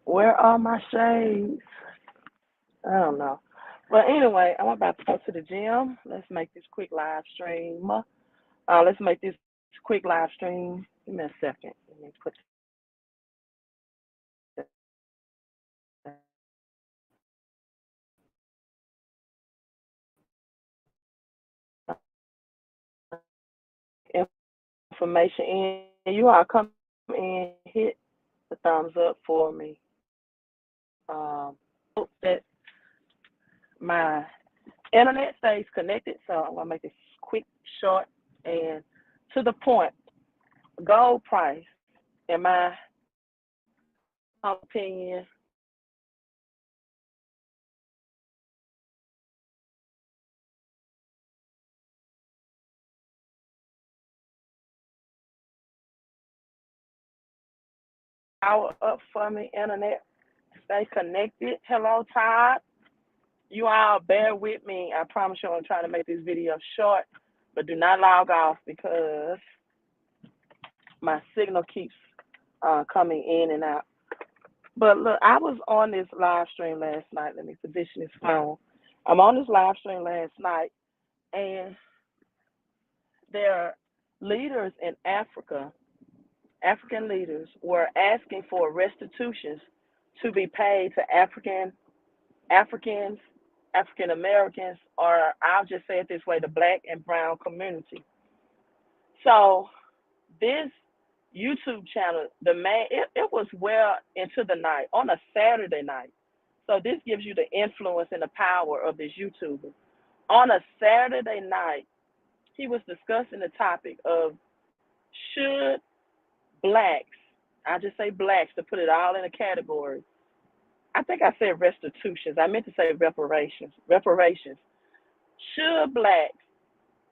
Where are my shades? I don't know. But anyway, I'm about to go to the gym. Let's make this quick live stream. Let's make this quick live stream. Give me a second. Let me put information in. You all come in, hit the thumbs up for me. Hope that my internet stays connected. So I'm gonna make this quick, short, and to the point. Gold price, in my opinion, power up for me, internet. Stay connected. Hello, Todd. You all bear with me. I promise you I'm trying to make this video short, but do not log off because my signal keeps coming in and out. But look, I was on this live stream last night. Let me position this phone. I'm on this live stream last night, and there are leaders in Africa, African leaders, were asking for restitutions to be paid to Africans, African Americans, or I'll just say it this way, the black and brown community. So this YouTube channel, it was well into the night on a Saturday night. So this gives you the influence and the power of this YouTuber. On a Saturday night, he was discussing the topic of should blacks, I just say blacks to put it all in a category. I think I said restitutions. I meant to say reparations. Reparations. Should blacks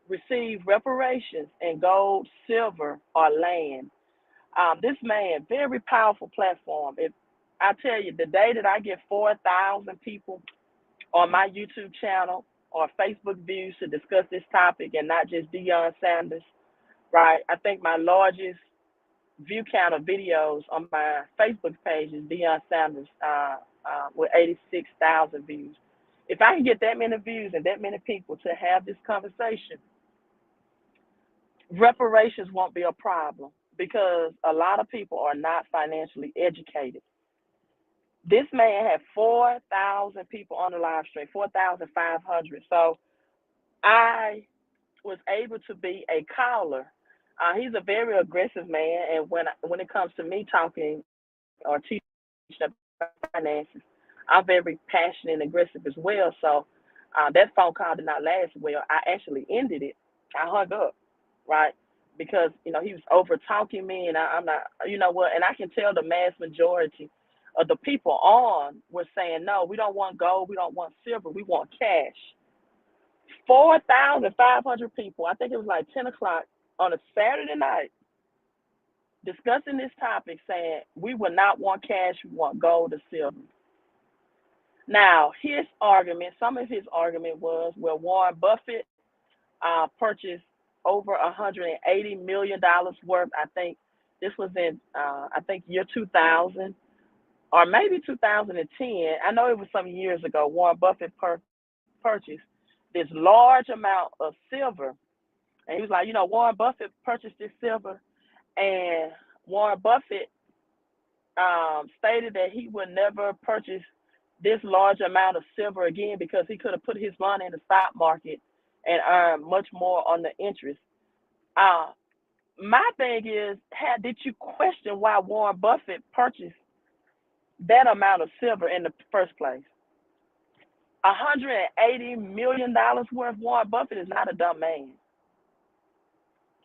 receive reparations in gold, silver, or land? This man, very powerful platform. If I tell you, the day that I get 4,000 people on my YouTube channel or Facebook views to discuss this topic and not just Deion Sanders, right? I think my largest view count of videos on my Facebook page is Deion Sanders with 86,000 views. If I can get that many views and that many people to have this conversation, reparations won't be a problem because a lot of people are not financially educated. This man had 4,000 people on the live stream, 4,500. So I was able to be a caller. He's a very aggressive man, and when it comes to me talking or teaching about finances, I'm very passionate and aggressive as well. So that phone call did not last well. I actually ended it. I hung up, right? Because he was over talking me, and I'm not. You know what? And I can tell the mass majority of the people on were saying, no, we don't want gold, we don't want silver, we want cash. 4,500 people. I think it was like 10 o'clock on a Saturday night discussing this topic, saying we would not want cash, we want gold or silver. Now, some of his argument was, well, Warren Buffett purchased over $180 million worth. I think this was in, I think, year 2000 or maybe 2010. I know it was some years ago. Warren Buffett purchased this large amount of silver. And he was like, Warren Buffett purchased this silver, and Warren Buffett stated that he would never purchase this large amount of silver again because he could have put his money in the stock market and earned much more on the interest. Uh, my thing is, did you question why Warren Buffett purchased that amount of silver in the first place? $180 million worth. Warren Buffett is not a dumb man.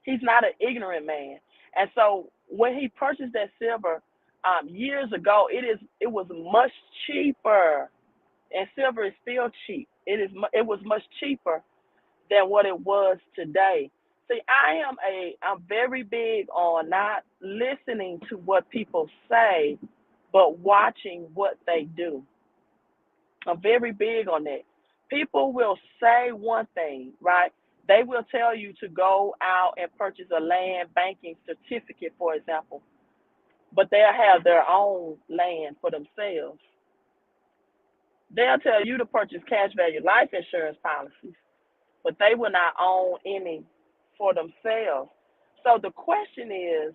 He's not an ignorant man. And so when he purchased that silver years ago, it was much cheaper, and silver is still cheap. It was much cheaper than what it was today. See, I'm very big on not listening to what people say, but watching what they do. I'm very big on that. People will say one thing, right? They will tell you to go out and purchase a land banking certificate, for example. but they'll have their own land for themselves. They'll tell you to purchase cash value life insurance policies, but they will not own any for themselves. So the question is,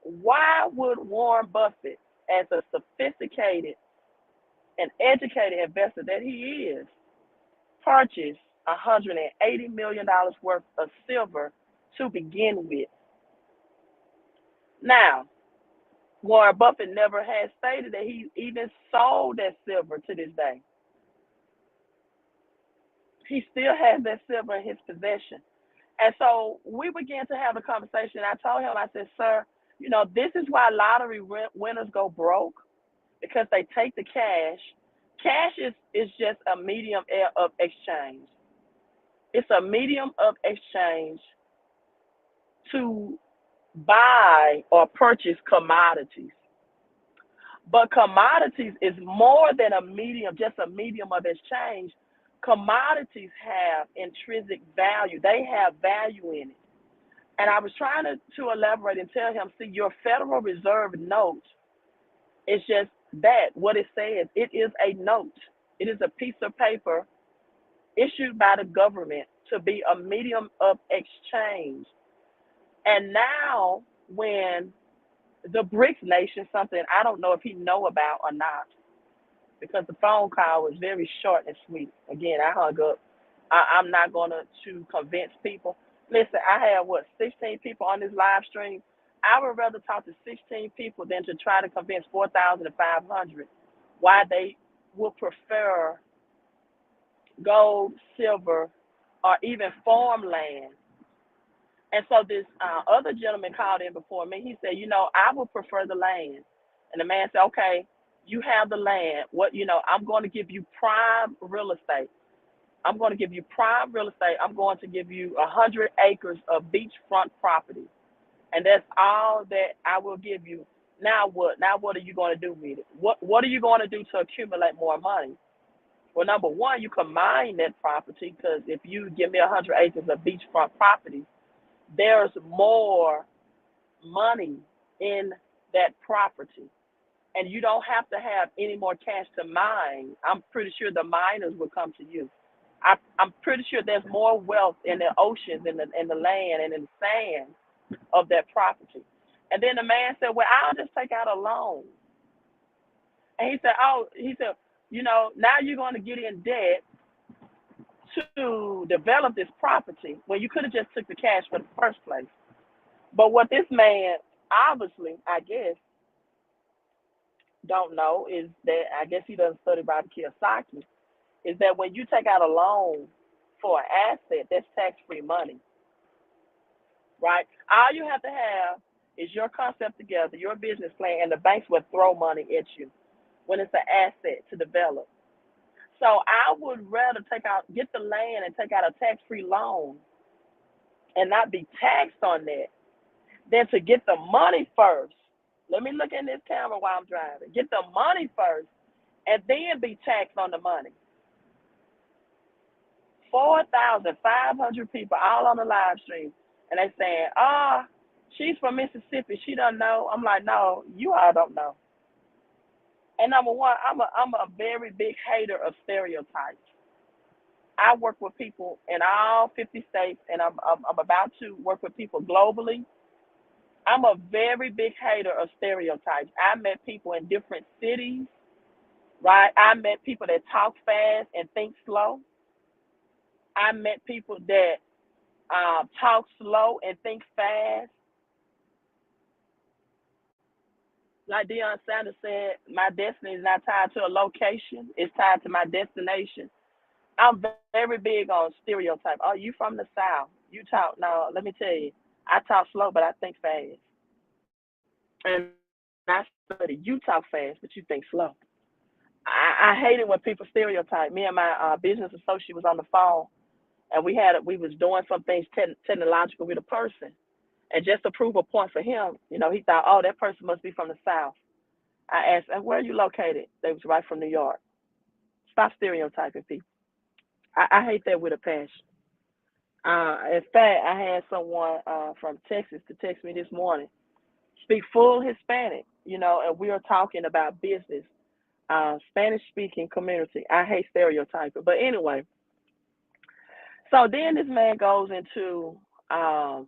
why would Warren Buffett, as a sophisticated and educated investor that he is, purchase $180 million worth of silver to begin with? Now, Warren Buffett never has stated that he even sold that silver to this day. He still has that silver in his possession. And so we began to have a conversation. I told him, I said, sir, this is why lottery winners go broke, because they take the cash. Cash is just a medium of exchange. It's a medium of exchange to buy or purchase commodities. But commodities is more than a medium, just a medium of exchange. Commodities have intrinsic value. They have value in it. And I was trying to elaborate and tell him, see, your Federal Reserve note is just that, what it says. It is a note. It is a piece of paper issued by the government to be a medium of exchange. And now when the BRICS nation, something I don't know if he know about or not, because the phone call was very short and sweet. Again, I hung up. I'm not going to convince people. Listen, I have, 16 people on this live stream. I would rather talk to 16 people than to try to convince 4,500 why they would prefer gold, silver, or even farmland. And so this other gentleman called in before me. He said, I would prefer the land. And the man said, okay, you have the land. I'm going to give you prime real estate. I'm going to give you prime real estate. I'm going to give you 100 acres of beachfront property. And that's all that I will give you. Now what? Now what are you going to do with it? What are you going to do to accumulate more money? Well, number one, you can mine that property, because if you give me 100 acres of beachfront property, there's more money in that property. And you don't have to have any more cash to mine. I'm pretty sure the miners will come to you. I'm pretty sure there's more wealth in the oceans, in the land, and in the sand of that property. And then the man said, well, I'll just take out a loan. And he said, now you're going to get in debt to develop this property when you could have just took the cash for the first place. But what this man obviously, I guess, don't know is that, I guess he doesn't study Robert Kiyosaki, is that when you take out a loan for an asset, that's tax-free money, right? All you have to have is your concept together, your business plan, and the banks will throw money at you when it's an asset to develop. So I would rather get the land and take out a tax-free loan and not be taxed on that than to get the money first. Let me look in this camera while I'm driving. Get the money first and then be taxed on the money. 4,500 people all on the live stream, and they saying, she's from Mississippi. She doesn't know. I'm like, no, you all don't know. And number one, I'm a very big hater of stereotypes. I work with people in all 50 states, and I'm about to work with people globally. I'm a very big hater of stereotypes. I met people in different cities, right? I met people that talk fast and think slow. I met people that talk slow and think fast. Like Deion Sanders said, my destiny is not tied to a location, it's tied to my destination. I'm very big on stereotype. Oh, you from the South. You talk, no, let me tell you, I talk slow, but I think fast. And I study, you talk fast, but you think slow. I hate it when people stereotype. Me and my business associate was on the phone, and we was doing some things technological with a person. And just to prove a point for him, he thought, oh, that person must be from the South. I asked, and where are you located? They was right from New York. Stop stereotyping people. I hate that with a passion. In fact, I had someone from Texas to text me this morning. speak full Hispanic, and we are talking about business, Spanish speaking community. I hate stereotyping, but anyway, so then this man goes into um,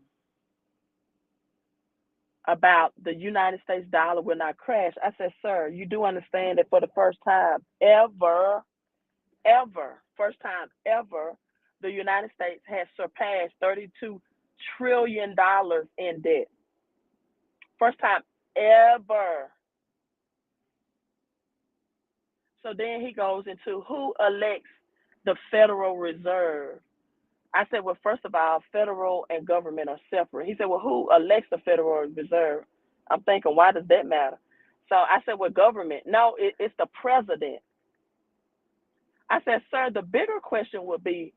about the United States dollar will not crash. I said, sir, you do understand that for the first time first time ever, the United States has surpassed $32 trillion in debt. First time ever. So then he goes into who elects the Federal Reserve. I said, well, first of all, federal and government are separate. He said, well, who elects the Federal Reserve? I'm thinking, why does that matter? So I said, well, government. No, it's the president. I said, sir, the bigger question would be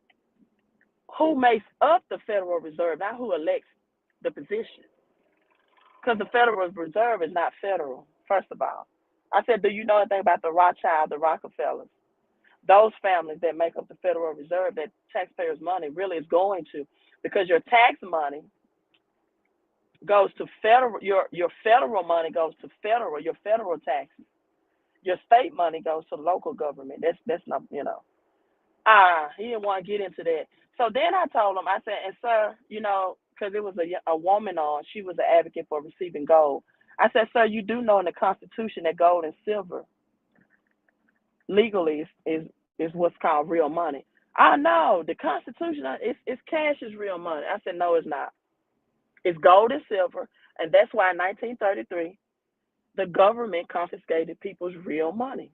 who makes up the Federal Reserve, not who elects the position. Because the Federal Reserve is not federal, first of all. I said, do you know anything about the Rothschild, the Rockefellers? Those families that make up the Federal Reserve that taxpayers' money really is going to, because your tax money goes to federal, your federal money goes to federal, your federal taxes. Your state money goes to local government. That's not, he didn't want to get into that. So then I told him, I said, and sir, because it was a woman on, she was an advocate for receiving gold. I said, sir, you do know in the Constitution that gold and silver legally is what's called real money. I know the Constitution is cash is real money. I said, no, it's not. It's gold and silver, and that's why in 1933 the government confiscated people's real money.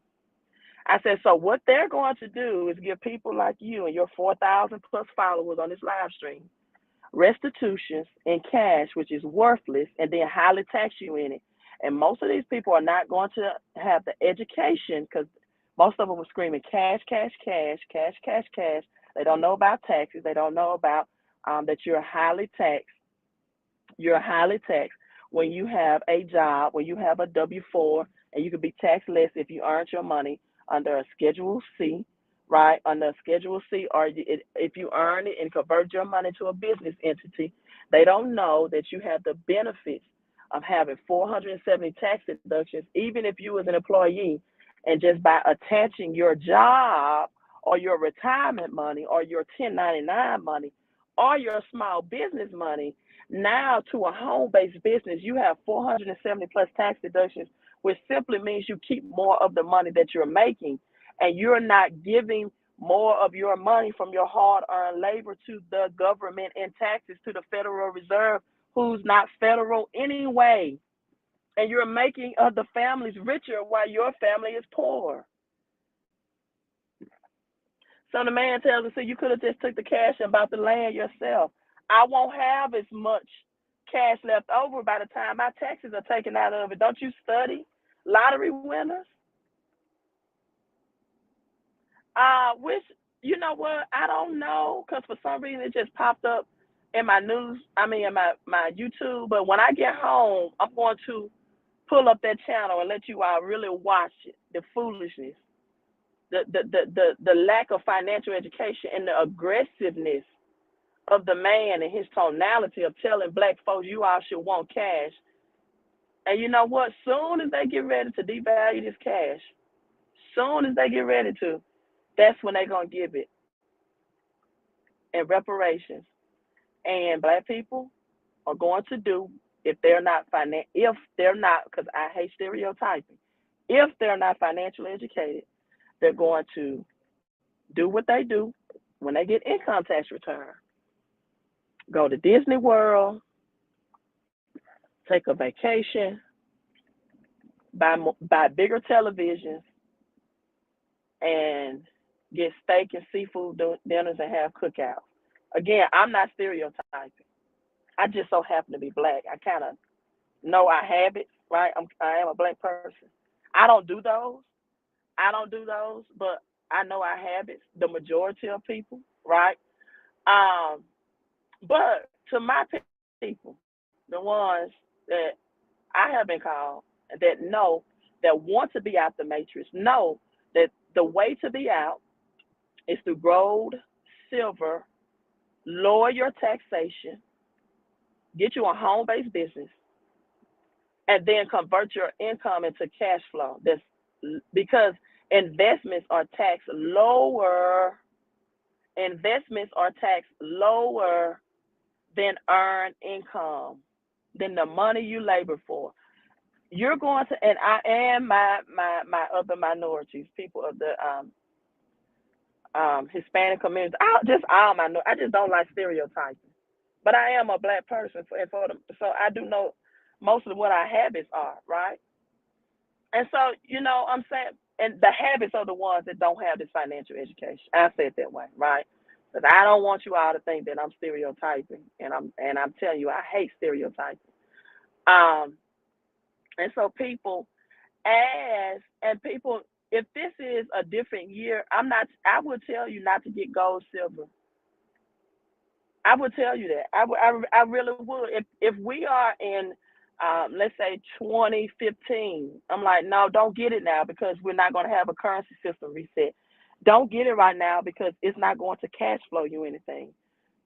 I said, so what they're going to do is give people like you and your 4,000 plus followers on this live stream restitutions in cash, which is worthless, and then highly tax you in it. And most of these people are not going to have the education because most of them were screaming cash, cash, cash, cash, cash, cash. They don't know about taxes. They don't know about that you're highly taxed. You're highly taxed when you have a job, when you have a W-4, and you can be taxed less if you earned your money under a Schedule C, right? Under a Schedule C, or if you earn it and convert your money to a business entity, they don't know that you have the benefits of having 470 tax deductions, even if you was an employee, and just by attaching your job or your retirement money or your 1099 money or your small business money now to a home-based business, you have 470 plus tax deductions, which simply means you keep more of the money that you're making, and you're not giving more of your money from your hard-earned labor to the government in taxes to the Federal Reserve, who's not federal anyway. And you're making other families richer while your family is poor. So the man tells us, so you could have just took the cash and bought the land yourself. I won't have as much cash left over by the time my taxes are taken out of it. Don't you study lottery winners? Which, you know what? I don't know, because for some reason it just popped up in my news, in my YouTube. But when I get home, I'm going to pull up that channel and let you all really watch it, the foolishness, the lack of financial education and the aggressiveness of the man and his tonality of telling black folks you all should want cash. And you know what? Soon as they get ready to devalue this cash, soon as they get ready to, that's when they're going to give it in reparations. And black people are going to do, if they're not, because I hate stereotyping, if they're not financially educated, they're going to do what they do when they get income tax return. Go to Disney World, take a vacation, buy bigger televisions, and get steak and seafood dinners and have cookouts. Again, I'm not stereotyping. I just so happen to be black. I kind of know our habits, right? I am a black person. I don't do those. But I know our habits, the majority of people, right? Um, but to my people, the ones that I have been called, that know, that want to be out the matrix, know that the way to be out is through gold, silver, lower your taxation, get you a home-based business, and then convert your income into cash flow. That's because investments are taxed lower. Investments are taxed lower than earned income, than the money you labor for. You're going to, and I am my other minorities, people of the Hispanic community. I just don't like stereotyping. But I am a black person, so I do know most of what our habits are, right? And so, I'm saying, and the habits are the ones that don't have this financial education. I say it that way, right? Because I don't want you all to think that I'm stereotyping, and I'm telling you, I hate stereotyping. Um, and so people people, if this is a different year, I would tell you not to get gold, silver. I would tell you that. I really would. If we are in, let's say 2015, I'm like, no, don't get it now because we're not going to have a currency system reset. Don't get it right now because it's not going to cash flow you anything.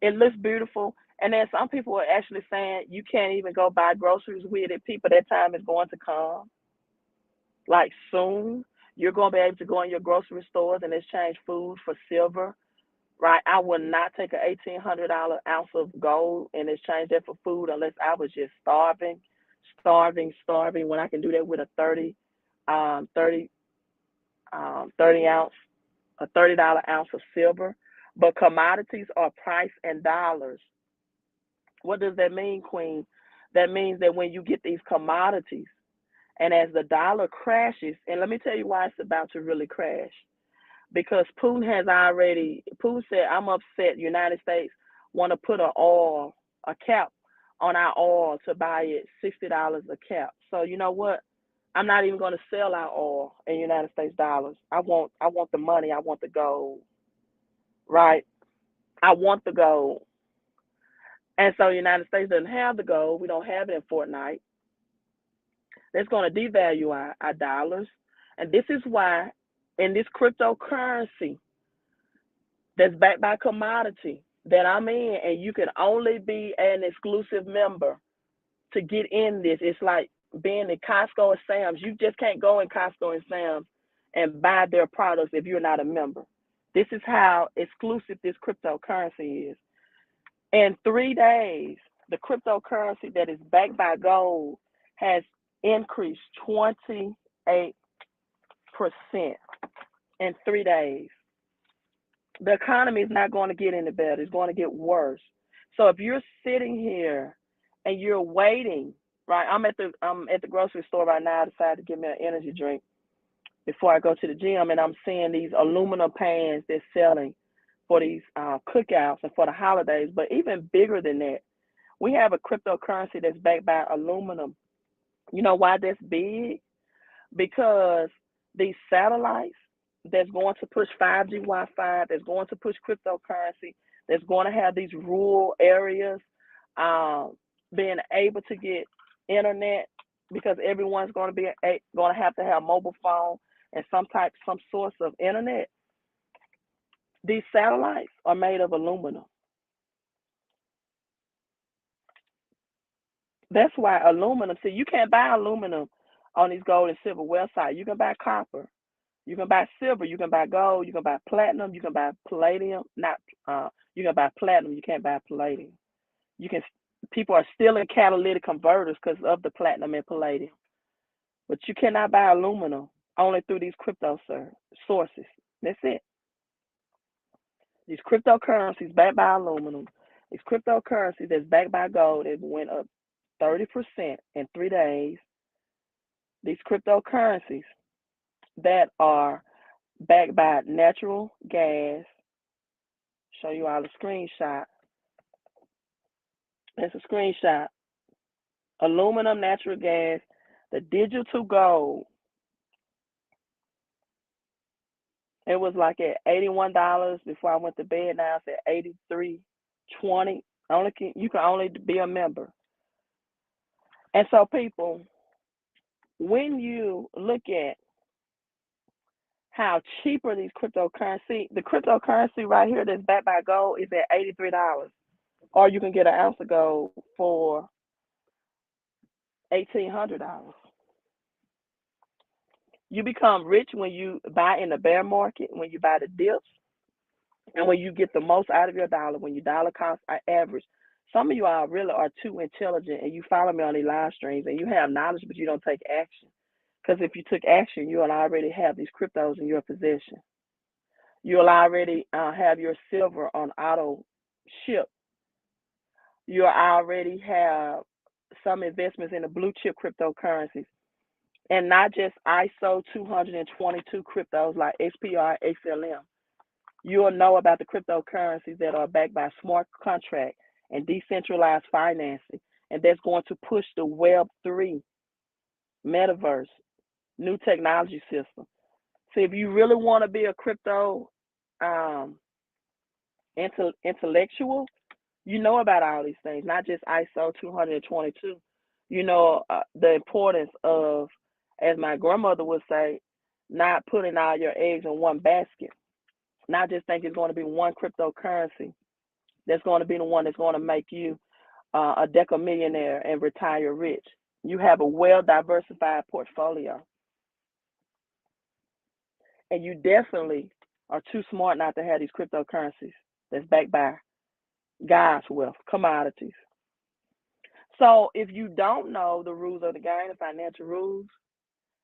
It looks beautiful, and then some people are actually saying you can't even go buy groceries with it. People, that time is going to come, like soon. You're going to be able to go in your grocery stores and exchange food for silver, right? I would not take a $1,800 ounce of gold and exchange that for food unless I was just starving, starving, starving. When I can do that with a 30, 30 ounce, a $30 ounce of silver. But commodities are priced in dollars. What does that mean, Queen? That means that when you get these commodities, and as the dollar crashes, and let me tell you why it's about to really crash, because Putin said, I'm upset. United States want to put a cap on our oil to buy it $60 a cap. So you know what? I'm not even going to sell our oil in United States dollars. I want the money. I want the gold, right? I want the gold. And so the United States doesn't have the gold. We don't have it in Fortnite. That's going to devalue our dollars. And this is why in this cryptocurrency, that's backed by commodity that I'm in, and you can only be an exclusive member to get in this. It's like being in Costco and Sam's. You just can't go in Costco and Sam's and buy their products if you're not a member. This is how exclusive this cryptocurrency is. In 3 days, the cryptocurrency that is backed by gold has increased 28% in 3 days. The economy is not going to get any better. It's going to get worse. So if you're sitting here and you're waiting, right? I'm at the grocery store right now. I decided to get me an energy drink before I go to the gym, and I'm seeing these aluminum pans they're selling for these cookouts and for the holidays. But even bigger than that, we have a cryptocurrency that's backed by aluminum. You know why that's big? Because these satellites that's going to push 5G Wi-Fi, that's going to push cryptocurrency, that's going to have these rural areas um, being able to get internet because everyone's going to have to have mobile phone and some source of internet. These satellites are made of aluminum. That's why aluminum. See, you can't buy aluminum on these gold and silver websites. You can buy copper. You can buy silver, you can buy gold, you can buy platinum, you can buy palladium. Not you can buy platinum, you can't buy palladium. You can People are stealing catalytic converters because of the platinum and palladium. But you cannot buy aluminum only through these crypto sources. That's it. These cryptocurrencies backed by aluminum, these cryptocurrencies that's backed by gold, it went up 30% in 3 days. These cryptocurrencies that are backed by natural gas. Show you all a screenshot. It's a screenshot. Aluminum, natural gas, the digital gold. It was like at $81 before I went to bed. Now it's at 83.20. You can only be a member. And so, people, when you look at how cheaper these the cryptocurrency right here that's backed by gold is at $83. Or you can get an ounce of gold for $1,800. You become rich when you buy in the bear market, when you buy the dips, and when you get the most out of your dollar, when your dollar cost average. Some of you all really are too intelligent, and you follow me on these live streams, and you have knowledge, but you don't take action. Because if you took action, you'll already have these cryptos in your possession. You'll already have your silver on auto ship. You'll already have some investments in the blue chip cryptocurrencies, and not just ISO 222 cryptos like SPR, XLM. You'll know about the cryptocurrencies that are backed by smart contract and decentralized financing, and that's going to push the Web3 metaverse, new technology system. So if you really want to be a crypto um, intellectual, you know about all these things, not just ISO 222. You know the importance of, as my grandmother would say, not putting all your eggs in one basket. Not just think it's going to be one cryptocurrency that's going to be the one that's going to make you a decamillionaire and retire rich. You have a well diversified portfolio, and you definitely are too smart not to have these cryptocurrencies that's backed by God's wealth, commodities. So if you don't know the rules of the game, the financial rules,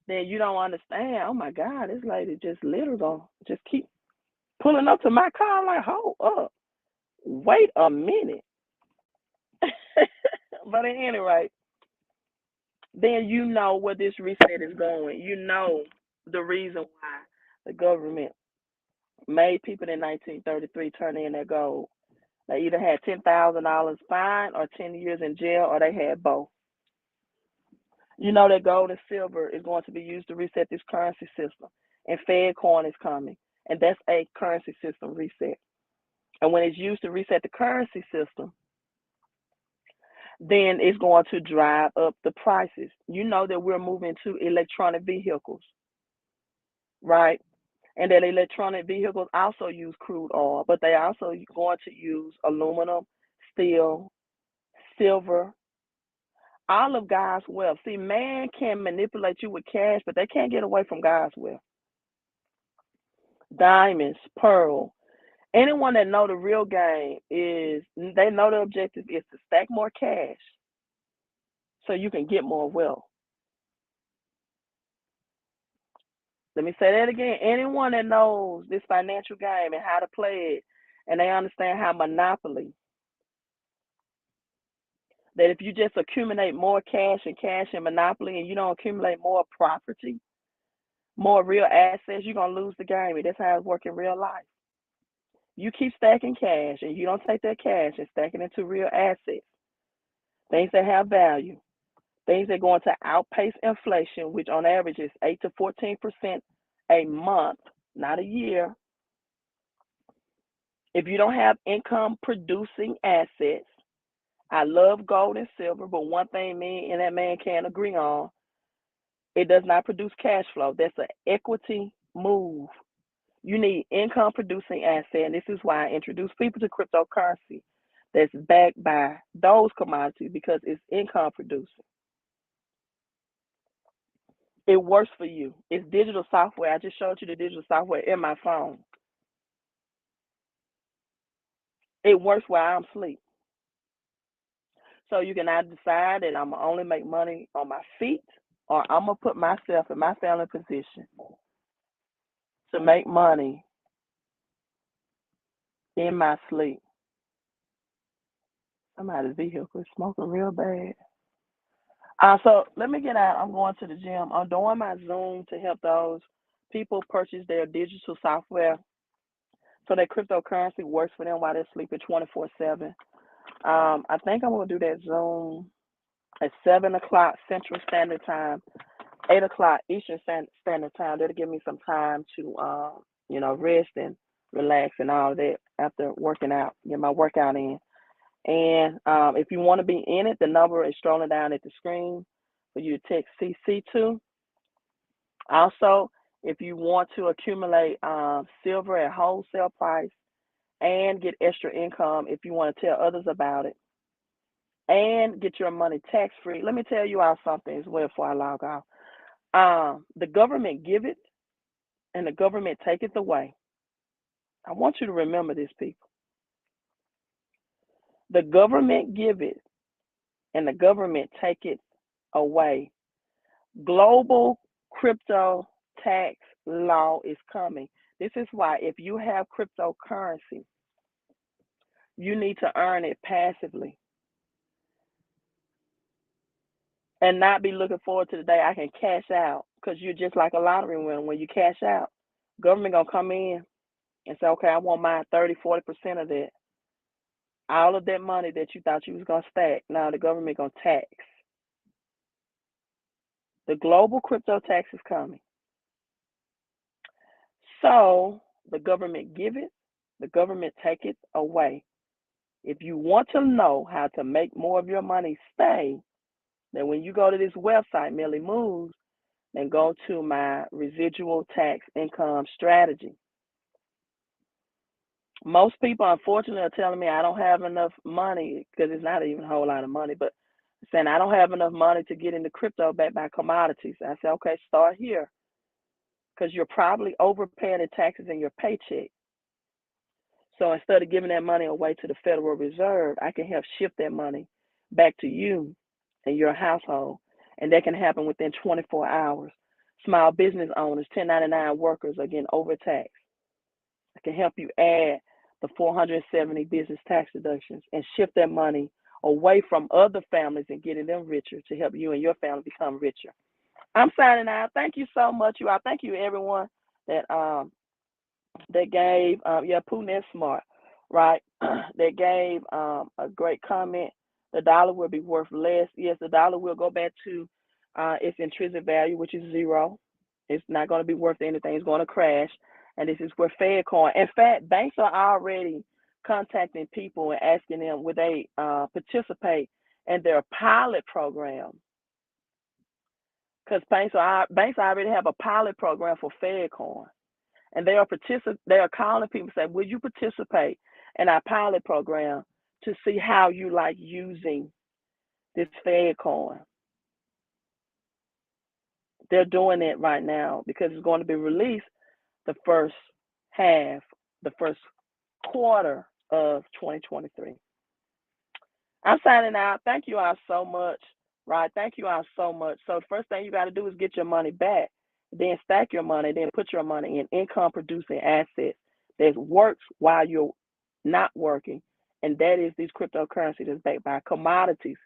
then you don't understand. Oh my God, this lady just literally gonna just keep pulling up to my car. I'm like, hold up, wait a minute. But at any rate, then you know where this reset is going. You know the reason why the government made people in 1933 turn in their gold. They either had $10,000 fine or 10 years in jail, or they had both. You know that gold and silver is going to be used to reset this currency system, and Fed coin is coming, and that's a currency system reset. And when it's used to reset the currency system, then it's going to drive up the prices. You know that we're moving to electronic vehicles, right? And that electronic vehicles also use crude oil, but they also going to use aluminum, steel, silver, all of God's wealth. See, man can manipulate you with cash, but they can't get away from God's wealth. Diamonds, pearl. Anyone that know the real game is they know the objective is to stack more cash so you can get more wealth. Let me say that again. Anyone that knows this financial game and how to play it, and they understand how monopoly, that if you just accumulate more cash and monopoly, and you don't accumulate more property, more real assets, you're going to lose the game. And that's how it works in real life. You keep stacking cash, and you don't take that cash and stack it into real assets, things that have value, things that are going to outpace inflation, which on average is 8 to 14% a month, not a year. If you don't have income producing assets, I love gold and silver, but one thing me and that man can't agree on, it does not produce cash flow. That's an equity move. You need income producing asset, and this is why I introduce people to cryptocurrency that's backed by those commodities because it's income producing. It works for you. It's digital software. I just showed you the digital software in my phone. It works while I'm asleep. So you can either decide that I'm going to only make money on my feet, or I'm going to put myself in my family position to make money in my sleep. Somebody's vehicle is smoking real bad. So let me get out. I'm going to the gym. I'm doing my Zoom to help those people purchase their digital software so that cryptocurrency works for them while they're sleeping 24/7. I think I'm going to do that Zoom at 7 o'clock Central Standard Time, 8 o'clock Eastern Standard Time. That'll give me some time to, rest and relax and all that after working out, get my workout in. And if you want to be in it, the number is strolling down at the screen for you to text CC to. Also, if you want to accumulate silver at wholesale price and get extra income, if you want to tell others about it, and get your money tax free. Let me tell you all something as well before I log off. The government give it and the government take it away. I want you to remember this, people. The government give it and the government take it away. Global crypto tax law is coming. This is why if you have cryptocurrency, you need to earn it passively and not be looking forward to the day I can cash out, because you're just like a lottery winner. When you cash out, government gonna come in and say, okay, I want my 30-40% of that. All of that money that you thought you was gonna stack, now the government gonna tax. The global crypto tax is coming. So the government give it, the government take it away. If you want to know how to make more of your money stay, then when you go to this website, Millie Moves, then go to my residual tax income strategy. Most people, unfortunately, are telling me I don't have enough money, because it's not even a whole lot of money, but saying I don't have enough money to get into crypto backed by commodities. I say, okay, start here, because you're probably overpaying the taxes in your paycheck. So instead of giving that money away to the Federal Reserve, I can help shift that money back to you and your household, and that can happen within 24 hours. Small business owners, 1099 workers are getting overtaxed. I can help you add the 470 business tax deductions and shift that money away from other families and getting them richer to help you and your family become richer. I'm signing out. Thank you so much, you all. Thank you, everyone that gave, Putin is smart, right? That gave a great comment. The dollar will be worth less. Yes, the dollar will go back to its intrinsic value, which is zero. It's not going to be worth anything. It's going to crash. And this is where Fedcoin. In fact, banks are already contacting people and asking them would they participate in their pilot program, because banks already have a pilot program for Fedcoin. And they are calling people saying, "Will you participate in our pilot program to see how you like using this Fed coin?" They're doing it right now because it's going to be released the first half, the first quarter of 2023. I'm signing out. Thank you all so much. Right? Thank you all so much. So the first thing you got to do is get your money back, then stack your money, then put your money in income producing assets that works while you're not working. And that is these cryptocurrencies that's backed by commodities.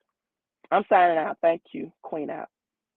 I'm signing out. Thank you. Queen out.